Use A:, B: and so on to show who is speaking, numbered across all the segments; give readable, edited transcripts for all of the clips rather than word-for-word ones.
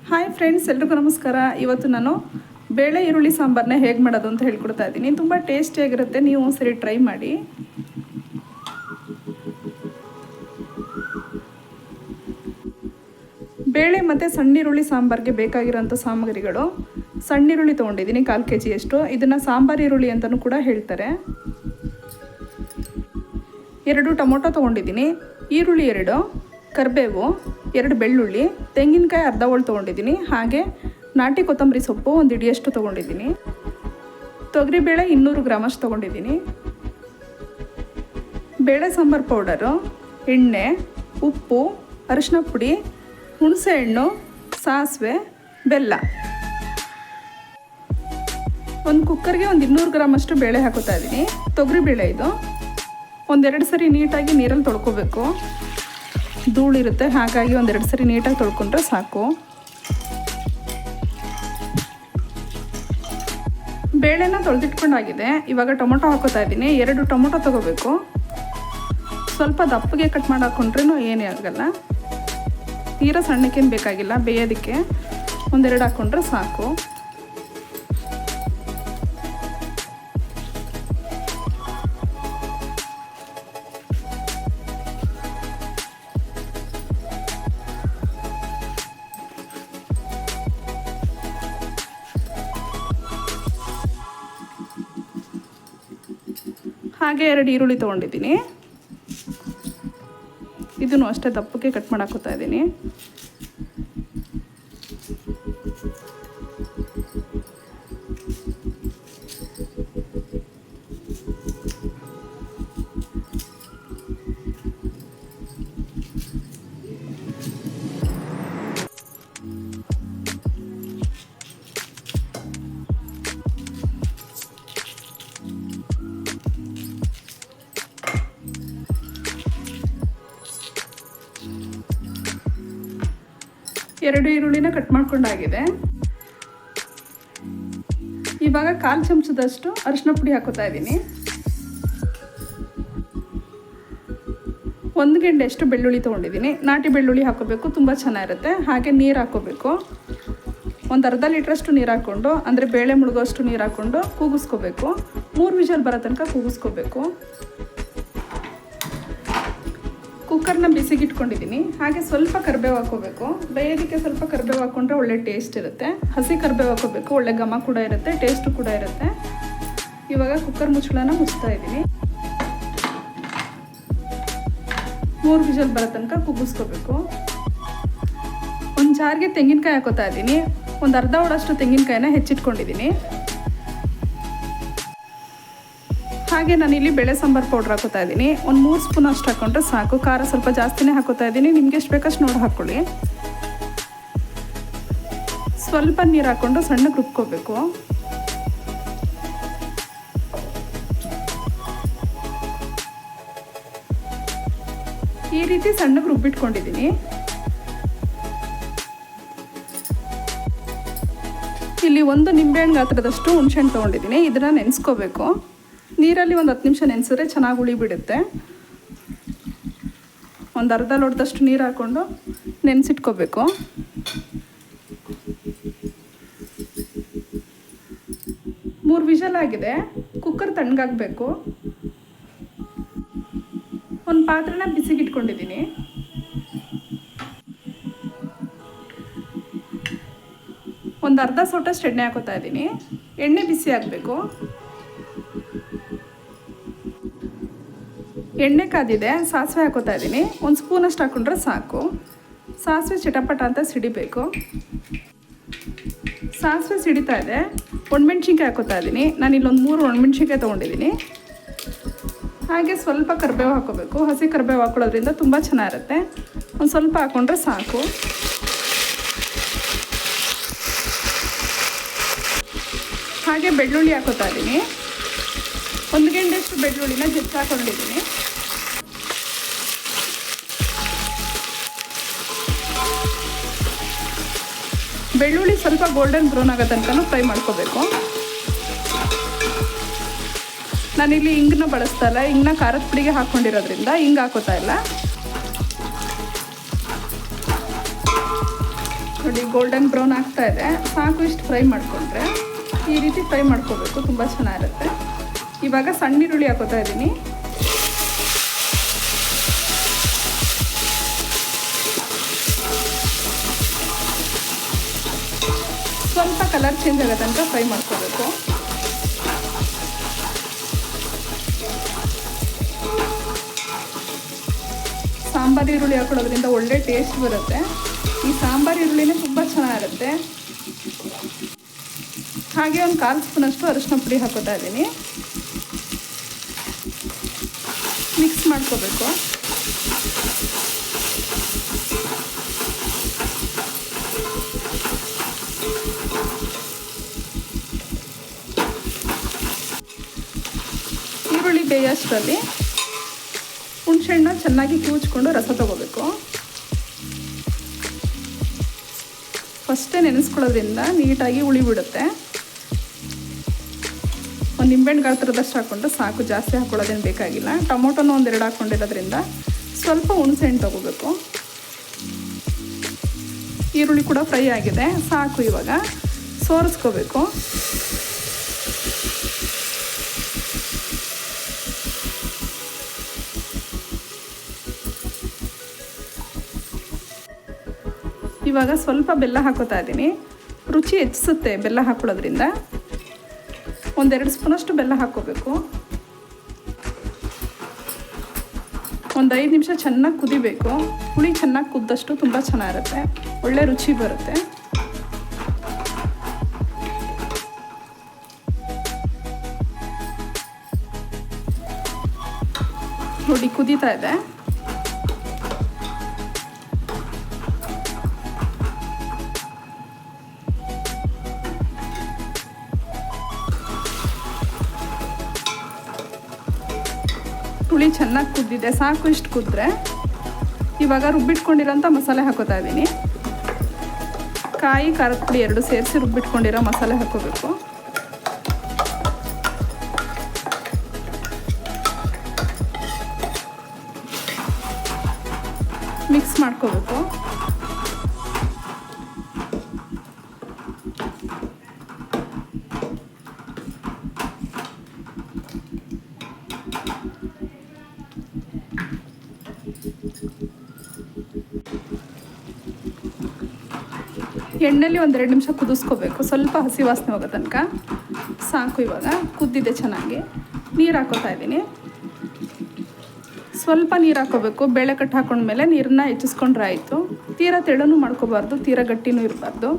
A: Hi friends, ಎಲ್ರಿಗೂ ನಮಸ್ಕಾರ. ಇವತ್ತು ನಾನು ಬೇಳೆ ಈರುಳ್ಳಿ ಸಾಂಬಾರನ್ನ ಹೇಗೆ ಮಾಡೋದು ಅಂತ ಹೇಳ್ಕೊಡ್ತಾ ಇದ್ದೀನಿ. ತುಂಬ ಟೇಸ್ಟಿಯಾಗಿರುತ್ತೆ, ನೀವು ಒಂದ್ಸರಿ ಟ್ರೈ ಮಾಡಿ. ಬೇಳೆ ಮತ್ತು ಸಣ್ಣಿರುಳ್ಳಿ ಸಾಂಬಾರಿಗೆ ಬೇಕಾಗಿರೋಂಥ ಸಾಮಗ್ರಿಗಳು: ಸಣ್ಣಿರುಳ್ಳಿ ತೊಗೊಂಡಿದ್ದೀನಿ 1/4 kg. ಇದನ್ನು ಸಾಂಬಾರು ಈರುಳ್ಳಿ ಅಂತಲೂ ಕೂಡ ಹೇಳ್ತಾರೆ. 2 ಟೊಮೊಟೊ ತೊಗೊಂಡಿದ್ದೀನಿ, ಈರುಳ್ಳಿ 2, ಕರಿಬೇವು 2 ಬೆಳ್ಳುಳ್ಳಿ, ತೆಂಗಿನಕಾಯಿ ಅರ್ಧ ಹೋಳು ತೊಗೊಂಡಿದ್ದೀನಿ, ಹಾಗೆ ನಾಟಿ ಕೊತ್ತಂಬರಿ ಸೊಪ್ಪು 1 ಹಿಡಿಯಷ್ಟು ತೊಗೊಂಡಿದ್ದೀನಿ, ತೊಗರಿಬೇಳೆ 200 ಗ್ರಾಮಷ್ಟು ತೊಗೊಂಡಿದ್ದೀನಿ, ಬೇಳೆ ಸಾಂಬಾರು ಪೌಡರು, ಎಣ್ಣೆ, ಉಪ್ಪು, ಅರಿಶಿನ ಪುಡಿ, ಹುಣಸೆಹಣ್ಣು, ಸಾಸಿವೆ, ಬೆಲ್ಲ. ಒಂದು ಕುಕ್ಕರ್ಗೆ 200 ಗ್ರಾಮಷ್ಟು ಬೇಳೆ ಹಾಕೋತಾ ಇದ್ದೀನಿ. ತೊಗರಿಬೇಳೆ ಇದು 1-2 ಸರಿ ನೀಟಾಗಿ ನೀರಲ್ಲಿ ತೊಳ್ಕೊಬೇಕು, ಧೂಳಿರುತ್ತೆ, ಹಾಗಾಗಿ 1-2 ಸರಿ ನೀಟಾಗಿ ತೊಳ್ಕೊಂಡ್ರೆ ಸಾಕು. ಬೇಳೆನ ತೊಳೆದಿಟ್ಕೊಂಡಾಗಿದೆ. ಇವಾಗ ಟೊಮೊಟೊ ಹಾಕೋತಾ ಇದ್ದೀನಿ. 2 ಟೊಮೊಟೊ ತೊಗೋಬೇಕು. ಸ್ವಲ್ಪ ದಪ್ಪಗೆ ಕಟ್ ಮಾಡಿ ಹಾಕ್ಕೊಂಡ್ರೂ ಏನೇ ಆಗಲ್ಲ. ತೀರಾ ಸಣ್ಣಕ್ಕೇನು ಬೇಕಾಗಿಲ್ಲ, ಬೇಯೋದಕ್ಕೆ 1-2 ಹಾಕ್ಕೊಂಡ್ರೆ ಸಾಕು. ಹಾಗೆ 2 ಈರುಳ್ಳಿ ತೊಗೊಂಡಿದ್ದೀನಿ. ಇದನ್ನು ಅಷ್ಟೇ ದಪ್ಪಕ್ಕೆ ಕಟ್ ಮಾಡಿ ಹಾಕೋತಾ ಇದ್ದೀನಿ. ಎರಡು ಈರುಳ್ಳಿನ ಕಟ್ ಮಾಡ್ಕೊಂಡಾಗಿದೆ. ಇವಾಗ 1/4 ಚಮಚದಷ್ಟು ಅರಿಶಿನ ಪುಡಿ ಹಾಕೋತಾ ಇದ್ದೀನಿ. 1 ಗೆಡ್ಡೆಯಷ್ಟು ಬೆಳ್ಳುಳ್ಳಿ ತೊಗೊಂಡಿದ್ದೀನಿ. ನಾಟಿ ಬೆಳ್ಳುಳ್ಳಿ ಹಾಕೋಬೇಕು, ತುಂಬ ಚೆನ್ನಾಗಿರುತ್ತೆ. ಹಾಗೆ ನೀರು ಹಾಕೋಬೇಕು. 1/2 ಲೀಟ್ರಷ್ಟು ನೀರು ಹಾಕ್ಕೊಂಡು, ಅಂದರೆ ಬೇಳೆ ಮುಳುಗೋಷ್ಟು ನೀರು ಹಾಕ್ಕೊಂಡು ಕೂಗಿಸ್ಕೋಬೇಕು. 3 ವಿಷಲ್ ಬರೋ ತನಕ ಕೂಗಿಸ್ಕೋಬೇಕು. ಕುಕ್ಕರ್ನ ಬಿಸಿಗಿಟ್ಕೊಂಡಿದ್ದೀನಿ. ಹಾಗೆ ಸ್ವಲ್ಪ ಕರಿಬೇವು ಹಾಕೋಬೇಕು. ಬೇಯೋದಕ್ಕೆ ಸ್ವಲ್ಪ ಕರಿಬೇವು ಹಾಕ್ಕೊಂಡ್ರೆ ಒಳ್ಳೆ ಟೇಸ್ಟ್ ಇರುತ್ತೆ. ಹಸಿ ಕರಿಬೇವು ಹಾಕೋಬೇಕು, ಒಳ್ಳೆ ಘಮ ಕೂಡ ಇರುತ್ತೆ, ಟೇಸ್ಟು ಕೂಡ ಇರುತ್ತೆ. ಇವಾಗ ಕುಕ್ಕರ್ ಮುಚ್ಚಳನ ಮುಚ್ತಾ ಇದ್ದೀನಿ. 3 ವಿಷಲ್ ಬರೋ ತನಕ ಕುಗ್ಗಿಸ್ಕೋಬೇಕು. ಒಂದು ಜಾರ್ಗೆ ತೆಂಗಿನಕಾಯಿ ಹಾಕೋತಾ ಇದ್ದೀನಿ. 1/2 ಹೋಳಷ್ಟು ತೆಂಗಿನಕಾಯಿನ ಹೆಚ್ಚಿಟ್ಕೊಂಡಿದ್ದೀನಿ. ಹಾಗೆ ನಾನಿಲ್ಲಿ ಬೇಳೆ ಸಾಂಬಾರು ಪೌಡ್ರ್ ಹಾಕೋತಾ ಇದ್ದೀನಿ. 3 ಸ್ಪೂನ್ ಅಷ್ಟು ಹಾಕ್ಕೊಂಡ್ರೆ ಸಾಕು. ಖಾರ ಸ್ವಲ್ಪ ಜಾಸ್ತಿನೇ ಹಾಕೋತಾ ಇದ್ದೀನಿ, ನಿಮಗೆ ಎಷ್ಟು ಬೇಕಷ್ಟು ನೋಡಿ ಹಾಕ್ಕೊಳ್ಳಿ. ಸ್ವಲ್ಪ ನೀರು ಹಾಕ್ಕೊಂಡು ಸಣ್ಣಗೆ ರುಬ್ಕೋಬೇಕು. ಈ ರೀತಿ ಸಣ್ಣಗೆ ರುಬ್ಬಿಟ್ಕೊಂಡಿದ್ದೀನಿ. ಇಲ್ಲಿ 1 ನಿಂಬೆಹಣ್ಣು ಗಾತ್ರದಷ್ಟು ಹುಣಸೆಹಣ್ಣು ತೊಗೊಂಡಿದ್ದೀನಿ. ಇದನ್ನು ನೆನೆಸ್ಕೋಬೇಕು. ನೀರಲ್ಲಿ 10 ನಿಮಿಷ ನೆನೆಸಿದ್ರೆ ಚೆನ್ನಾಗಿ ಹುಳಿ ಬಿಡುತ್ತೆ. 1/2 ಲೋಟದಷ್ಟು ನೀರು ಹಾಕ್ಕೊಂಡು ನೆನೆಸಿಟ್ಕೋಬೇಕು. ಮೂರು ವಿಷಲ್ ಆಗಿದೆ. ಕುಕ್ಕರ್ ತಣ್ಣಗಾಗಬೇಕು. ಒಂದು ಪಾತ್ರೆನ ಬಿಸಿಗಿಟ್ಕೊಂಡಿದ್ದೀನಿ. ಒಂದು ಅರ್ಧ ಸೌಟಷ್ಟು ಎಣ್ಣೆ ಹಾಕೋತಾ ಇದ್ದೀನಿ. ಎಣ್ಣೆ ಬಿಸಿ ಆಗಬೇಕು. ಎಣ್ಣೆ ಕಾದಿದೆ, ಸಾಸಿವೆ ಹಾಕೋತಾ ಇದ್ದೀನಿ. 1 ಸ್ಪೂನಷ್ಟು ಹಾಕ್ಕೊಂಡ್ರೆ ಸಾಕು. ಸಾಸಿವೆ ಚಿಟಪಟ ಅಂತ ಸಿಡಿಬೇಕು. ಸಾಸಿವೆ ಸಿಡಿತಾ ಇದೆ. ಒಣಮೆಣ್ಸಿನ್ಕಾಯಿ ಹಾಕೋತಾ ಇದ್ದೀನಿ. ನಾನಿಲ್ಲಿ 3 ಒಣಮೆಣ್ಸಿನ್ಕಾಯಿ ತೊಗೊಂಡಿದ್ದೀನಿ. ಹಾಗೆ ಸ್ವಲ್ಪ ಕರಿಬೇವು ಹಾಕೋಬೇಕು. ಹಸಿ ಕರಿಬೇವು ಹಾಕೊಳ್ಳೋದ್ರಿಂದ ತುಂಬ ಚೆನ್ನಾಗಿರುತ್ತೆ. ಒಂದು ಸ್ವಲ್ಪ ಹಾಕ್ಕೊಂಡ್ರೆ ಸಾಕು. ಹಾಗೆ ಬೆಳ್ಳುಳ್ಳಿ ಹಾಕೋತಾ ಇದ್ದೀನಿ. 1 ಗೆಡ್ಡೆಯಷ್ಟು ಬೆಳ್ಳುಳ್ಳಿನ ಹೆಚ್ಚಾಕೊಂಡಿದ್ದೀನಿ. ಬೆಳ್ಳುಳ್ಳಿ ಸ್ವಲ್ಪ ಗೋಲ್ಡನ್ ಬ್ರೌನ್ ಆಗೋ ತನಕ ಫ್ರೈ ಮಾಡ್ಕೋಬೇಕು. ನಾನಿಲ್ಲಿ ಹಿಂಗನ್ನ ಬಳಸ್ತಾ ಇಲ್ಲ, ಹಿಂಗನ್ನ ಖಾರದ ಪುಡಿಗೆ ಹಾಕ್ಕೊಂಡಿರೋದ್ರಿಂದ ಹಿಂಗೆ ಹಾಕೋತಾ ಇಲ್ಲ. ನೋಡಿ ನೋಡಿ ಗೋಲ್ಡನ್ ಬ್ರೌನ್ ಆಗ್ತಾ ಇದೆ, ಸಾಕು. ಇಷ್ಟು ಫ್ರೈ ಮಾಡಿಕೊಂಡ್ರೆ ಈ ರೀತಿ ಫ್ರೈ ಮಾಡ್ಕೋಬೇಕು, ತುಂಬ ಚೆನ್ನಾಗಿರುತ್ತೆ. ಇವಾಗ ಸಣ್ಣ ಈರುಳ್ಳಿ ಹಾಕೋತಾ ಇದ್ದೀನಿ. ಸ್ವಲ್ಪ ಕಲರ್ ಚೇಂಜ್ ಆಗೋ ತನಕ ಫ್ರೈ ಮಾಡ್ಕೋಬೇಕು. ಸಾಂಬಾರು ಈರುಳ್ಳಿ ಹಾಕೊಳ್ಳೋದ್ರಿಂದ ಒಳ್ಳೆ ಟೇಸ್ಟ್ ಬರುತ್ತೆ. ಈ ಸಾಂಬಾರು ಈರುಳ್ಳಿನೇ ತುಂಬ ಚೆನ್ನಾಗಿರುತ್ತೆ. ಹಾಗೆ ಒಂದು 1/4 ಸ್ಪೂನಷ್ಟು ಅರಿಶಿನ ಪುಡಿ ಹಾಕೋತಾ ಇದ್ದೀನಿ. ಮಿಕ್ಸ್ ಮಾಡ್ಕೋಬೇಕು. ಈರುಳ್ಳಿ ಬೇಯೋಷ್ಟರಲ್ಲಿ ಹುಣಸೆಹಣ್ಣು ಚೆನ್ನಾಗಿ ಕಿವುಚ್ಕೊಂಡು ರಸ ತೊಗೋಬೇಕು. ಫಸ್ಟೇ ನೆನೆಸ್ಕೊಳ್ಳೋದ್ರಿಂದ ನೀಟಾಗಿ ಹುಳಿ ಬಿಡುತ್ತೆ. ಒಂದು ನಿಂಬೆಹಣ್ಣು ಗಾತ್ರದಷ್ಟು ಹಾಕ್ಕೊಂಡು ಸಾಕು, ಜಾಸ್ತಿ ಹಾಕ್ಕೊಳ್ಳೋದೇನು ಬೇಕಾಗಿಲ್ಲ. ಟೊಮೊಟೊನೂ 1-2 ಹಾಕ್ಕೊಂಡಿರೋದ್ರಿಂದ ಸ್ವಲ್ಪ ಹುಣಸೆಹಣ್ಣು ತೊಗೋಬೇಕು. ಈರುಳ್ಳಿ ಕೂಡ ಫ್ರೈ ಆಗಿದೆ, ಸಾಕು. ಇವಾಗ ಸೋರಿಸ್ಕೋಬೇಕು. ಇವಾಗ ಸ್ವಲ್ಪ ಬೆಲ್ಲ ಹಾಕೋತಾ ಇದ್ದೀನಿ. ರುಚಿ ಹೆಚ್ಚಿಸುತ್ತೆ ಬೆಲ್ಲ ಹಾಕೊಳ್ಳೋದ್ರಿಂದ. 1-2 ಸ್ಪೂನಷ್ಟು ಬೆಲ್ಲ ಹಾಕ್ಕೋಬೇಕು. ಒಂದು 5 ನಿಮಿಷ ಚೆನ್ನಾಗಿ ಕುದಿಬೇಕು. ಹುಳಿ ಚೆನ್ನಾಗಿ ಕುದ್ದಷ್ಟು ತುಂಬ ಚೆನ್ನಾಗಿರುತ್ತೆ, ಒಳ್ಳೆ ರುಚಿ ಬರುತ್ತೆ. ನೋಡಿ ಕುದೀತಾ ಇದೆ. ಹುಳಿ ಚೆನ್ನಾಗಿ ಕುದ್ದಿದೆ, ಸಾಕು. ಇಷ್ಟು ಕುದ್ರೆ ಇವಾಗ ರುಬ್ಬಿಟ್ಕೊಂಡಿರೋಂಥ ಮಸಾಲೆ ಹಾಕೋತಾ ಇದ್ದೀನಿ. ಕಾಯಿ, ಖಾರದ ಪುಡಿ 2 ಸೇರಿಸಿ ರುಬ್ಬಿಟ್ಕೊಂಡಿರೋ ಮಸಾಲೆ ಹಾಕೋಬೇಕು. ಮಿಕ್ಸ್ ಮಾಡ್ಕೋಬೇಕು. ಎಣ್ಣೆಲಿ 1-2 ನಿಮಿಷ ಕುದಿಸ್ಕೋಬೇಕು, ಸ್ವಲ್ಪ ಹಸಿ ವಾಸನೆ ಹೋಗೋ ತನಕ. ಸಾಕು. ಇವಾಗ ಕುದ್ದಿದೆ ಚೆನ್ನಾಗಿ. ನೀರು ಹಾಕೋತಾ ಇದ್ದೀನಿ. ಸ್ವಲ್ಪ ನೀರು ಹಾಕೋಬೇಕು. ಬೇಳೆ ಕಟ್ಟು ಹಾಕೊಂಡ್ಮೇಲೆ ನೀರನ್ನ ಹೆಚ್ಚಿಸ್ಕೊಂಡ್ರೆ ಆಯಿತು. ತೀರಾ ತೆಳ್ಳನೂ ಮಾಡ್ಕೋಬಾರ್ದು, ತೀರಾ ಗಟ್ಟಿನೂ ಇರಬಾರ್ದು.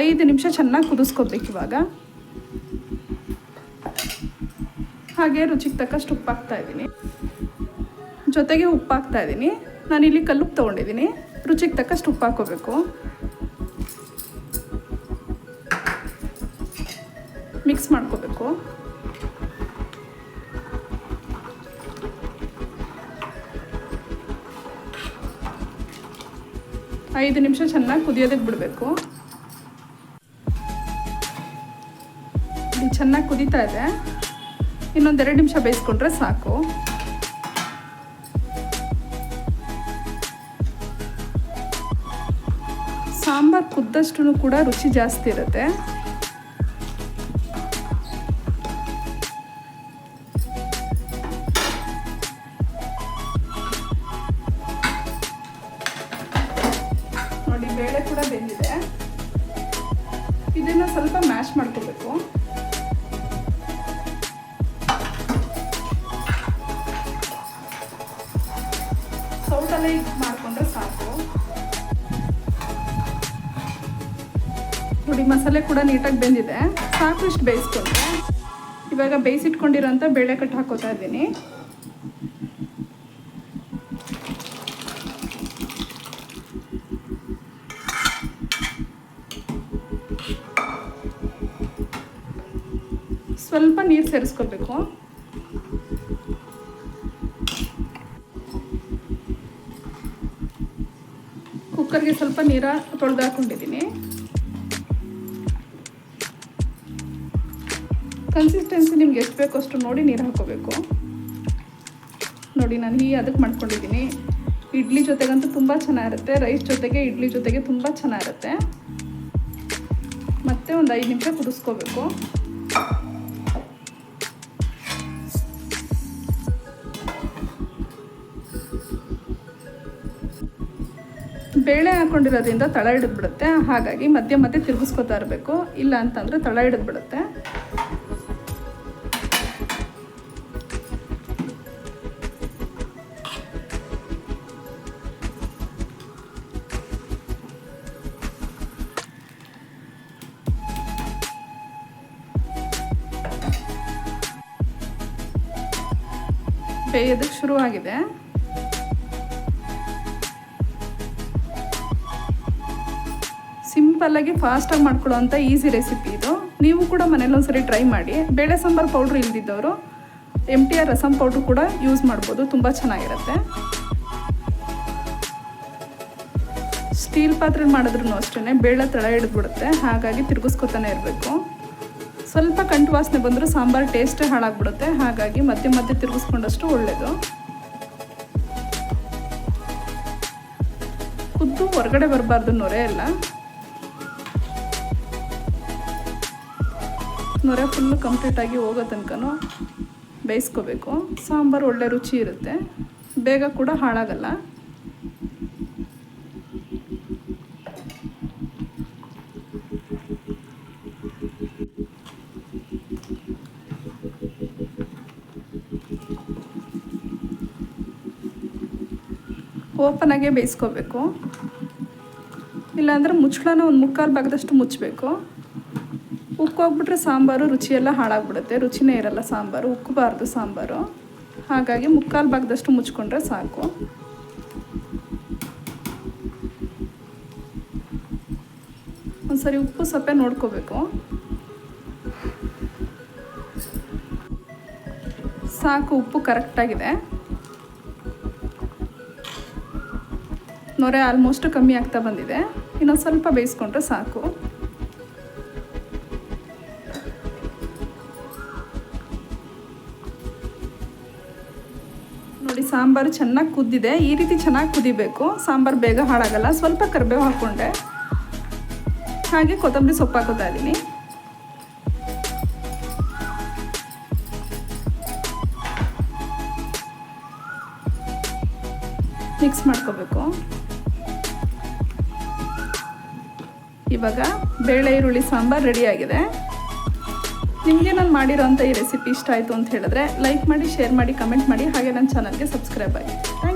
A: 5 ನಿಮಿಷ ಚೆನ್ನಾಗಿ ಕುದಿಸ್ಕೋಬೇಕು ಇವಾಗ. ಹಾಗೆ ರುಚಿಗೆ ತಕ್ಕಷ್ಟು ಉಪ್ಪು ಹಾಕ್ತಾಯಿದ್ದೀನಿ. ಜೊತೆಗೆ ಉಪ್ಪು ಹಾಕ್ತಾಯಿದ್ದೀನಿ. ನಾನಿಲ್ಲಿ ಕಲ್ಲುಪ್ಪು ತೊಗೊಂಡಿದ್ದೀನಿ. ರುಚಿಗೆ ತಕ್ಕಷ್ಟು ಉಪ್ಪು ಹಾಕ್ಕೋಬೇಕು. ಮಿಕ್ಸ್ ಮಾಡ್ಕೋಬೇಕು. ಐದು ನಿಮಿಷ ಚೆನ್ನಾಗಿ ಕುದಿಯೋದಕ್ಕೆ ಬಿಡಬೇಕು. ಚೆನ್ನಾಗಿ ಕುದೀತಾ ಇದೆ. ಇನ್ನೊಂದು 2 ನಿಮಿಷ ಬೇಯಿಸ್ಕೊಂಡ್ರೆ ಸಾಕು. ಸಾಂಬಾರು ಕುದ್ದಷ್ಟು ಕೂಡ ರುಚಿ ಜಾಸ್ತಿ ಇರುತ್ತೆ. ನೋಡಿ ಬೇಳೆ ಕೂಡ ಬೆಂದಿದೆ. ಇದನ್ನು ಸ್ವಲ್ಪ ಮ್ಯಾಶ್ ಮಾಡ್ಕೋಬೇಕು. ಸೌಟಲ್ಲೇ ಮಾಡಿಕೊಂಡ್ರೆ ಸಾಕು. ನೋಡಿ ಮಸಾಲೆ ಕೂಡ ನೀಟಾಗಿ ಬೆಂದಿದೆ. ಸಾಕು ಇಷ್ಟು ಬೇಯಿಸ್ಕೊಂಡ್ರೆ. ಇವಾಗ ಬೇಯಿಸಿಟ್ಕೊಂಡಿರೋಂಥ ಬೇಳೆ ಕಟ್ಟು ಹಾಕೋತಾ ಇದ್ದೀನಿ. ಸ್ವಲ್ಪ ನೀರು ಸೇರಿಸ್ಕೋಬೇಕು. ಕುಕ್ಕರ್ಗೆ ಸ್ವಲ್ಪ ನೀರು ತೊಳೆದು ಹಾಕೊಂಡಿದ್ದೀನಿ. ಕನ್ಸಿಸ್ಟೆನ್ಸಿ ನಿಮ್ಗೆ ಎಷ್ಟು ಬೇಕೋ ಅಷ್ಟು ನೋಡಿ ನೀರು ಹಾಕೋಬೇಕು. ನೋಡಿ ನಾನು ಅದಕ್ಕೆ ಮಾಡ್ಕೊಂಡಿದ್ದೀನಿ. ಇಡ್ಲಿ ಜೊತೆಗಂತೂ ತುಂಬ ಚೆನ್ನಾಗಿರುತ್ತೆ, ರೈಸ್ ಜೊತೆಗೆ ಇಡ್ಲಿ ಜೊತೆಗೆ ತುಂಬ ಚೆನ್ನಾಗಿರುತ್ತೆ. ಮತ್ತೆ ಒಂದು 5 ನಿಮಿಷ ಕುದಿಸ್ಕೋಬೇಕು. ಬೇಳೆ ಹಾಕೊಂಡಿರೋದ್ರಿಂದ ತಳ ಹಿಡಿದ್ಬಿಡುತ್ತೆ, ಹಾಗಾಗಿ ಮಧ್ಯೆ ಮಧ್ಯೆ ತಿರುಗಿಸ್ಕೊತಾ ಇರಬೇಕು, ಇಲ್ಲ ಅಂತಂದರೆ ತಳ ಹಿಡಿದ್ಬಿಡುತ್ತೆ. ಬೇಯೋದಕ್ಕೆ ಶುರುವಾಗಿದೆ. ಸಿಂಪಲ್ಲಾಗಿ ಫಾಸ್ಟಾಗಿ ಮಾಡ್ಕೊಳ್ಳೋ ಅಂಥ ಈಸಿ ರೆಸಿಪಿ ಇದು. ನೀವು ಕೂಡ ಮನೇಲಿ ಒಂದ್ಸರಿ ಟ್ರೈ ಮಾಡಿ. ಬೇಳೆ ಸಾಂಬಾರು ಪೌಡ್ರ್ ಇಲ್ದಿದ್ದವರು MTR ರಸಂ ಪೌಡ್ರು ಕೂಡ ಯೂಸ್ ಮಾಡ್ಬೋದು, ತುಂಬ ಚೆನ್ನಾಗಿರುತ್ತೆ. ಸ್ಟೀಲ್ ಪಾತ್ರೆ ಮಾಡಿದ್ರೂ ಅಷ್ಟೇ ಬೇಳೆ ತಳ ಹಿಡಿದ್ಬಿಡುತ್ತೆ, ಹಾಗಾಗಿ ತಿರುಗಿಸ್ಕೊತಾನೆ ಇರಬೇಕು. ಸ್ವಲ್ಪ ಕಂಟು ವಾಸನೆ ಬಂದರೂ ಸಾಂಬಾರು ಟೇಸ್ಟೇ ಹಾಳಾಗ್ಬಿಡುತ್ತೆ, ಹಾಗಾಗಿ ಮಧ್ಯೆ ಮಧ್ಯೆ ತಿರುಗಿಸ್ಕೊಂಡಷ್ಟು ಒಳ್ಳೆಯದು. ಕುದ್ದು ಹೊರಗಡೆ ಬರಬಾರ್ದು, ನೊರೆ ಎಲ್ಲ. ನೊರೆ ಫುಲ್ಲು ಕಂಪ್ಲೀಟಾಗಿ ಹೋಗೋ ತನಕನೂ ಬೇಯಿಸ್ಕೋಬೇಕು. ಸಾಂಬಾರು ಒಳ್ಳೆ ರುಚಿ ಇರುತ್ತೆ, ಬೇಗ ಕೂಡ ಹಾಳಾಗಲ್ಲ. ಓಪನಾಗೆ ಬೇಯಿಸ್ಕೋಬೇಕು, ಇಲ್ಲಾಂದರೆ ಮುಚ್ಚಳನ ಒಂದು 3/4 ಭಾಗದಷ್ಟು ಮುಚ್ಚಬೇಕು. ಉಕ್ಕೋಗ್ಬಿಟ್ರೆ ಸಾಂಬಾರು ರುಚಿಯೆಲ್ಲ ಹಾಳಾಗ್ಬಿಡುತ್ತೆ, ರುಚಿನೇ ಇರಲ್ಲ ಸಾಂಬಾರು, ಉಕ್ಕಬಾರ್ದು ಸಾಂಬಾರು. ಹಾಗಾಗಿ 3/4 ಭಾಗದಷ್ಟು ಮುಚ್ಕೊಂಡ್ರೆ ಸಾಕು. ಒಂದ್ಸರಿ ಉಪ್ಪು ಸಪ್ಪೆ ನೋಡ್ಕೋಬೇಕು. ಸಾಕು, ಉಪ್ಪು ಕರೆಕ್ಟಾಗಿದೆ. ನೊರೆ ಆಲ್ಮೋಸ್ಟ್ ಕಮ್ಮಿ ಆಗ್ತಾ ಬಂದಿದೆ, ಇನ್ನೊಂದು ಸ್ವಲ್ಪ ಬೇಯಿಸ್ಕೊಂಡ್ರೆ ಸಾಕು. ನೋಡಿ, ಸಾಂಬಾರು ಚೆನ್ನಾಗಿ ಕುದ್ದಿದೆ. ಈ ರೀತಿ ಚೆನ್ನಾಗಿ ಕುದಿಬೇಕು, ಸಾಂಬಾರು ಬೇಗ ಹಾಳಾಗಲ್ಲ. ಸ್ವಲ್ಪ ಕರಿಬೇವು ಹಾಕ್ಕೊಂಡೆ, ಹಾಗೆ ಕೊತ್ತಂಬರಿ ಸೊಪ್ಪು ಹಾಕೋತಾ ಇದ್ದೀನಿ. ಮಿಕ್ಸ್ ಮಾಡ್ಕೋಬೇಕು. ಇವಾಗ ಬೇಳೆ ಈರುಳ್ಳಿ ಸಾಂಬಾರು ರೆಡಿಯಾಗಿದೆ. ನಿಮಗೆ ನಾನು ಮಾಡಿರೋಂಥ ಈ ರೆಸಿಪಿ ಇಷ್ಟ ಆಯಿತು ಅಂತ ಹೇಳಿದ್ರೆ ಲೈಕ್ ಮಾಡಿ, ಶೇರ್ ಮಾಡಿ, ಕಮೆಂಟ್ ಮಾಡಿ, ಹಾಗೆ ನನ್ನ ಚಾನಲ್ಗೆ ಸಬ್ಸ್ಕ್ರೈಬ್ ಆಗಿ. Thank you.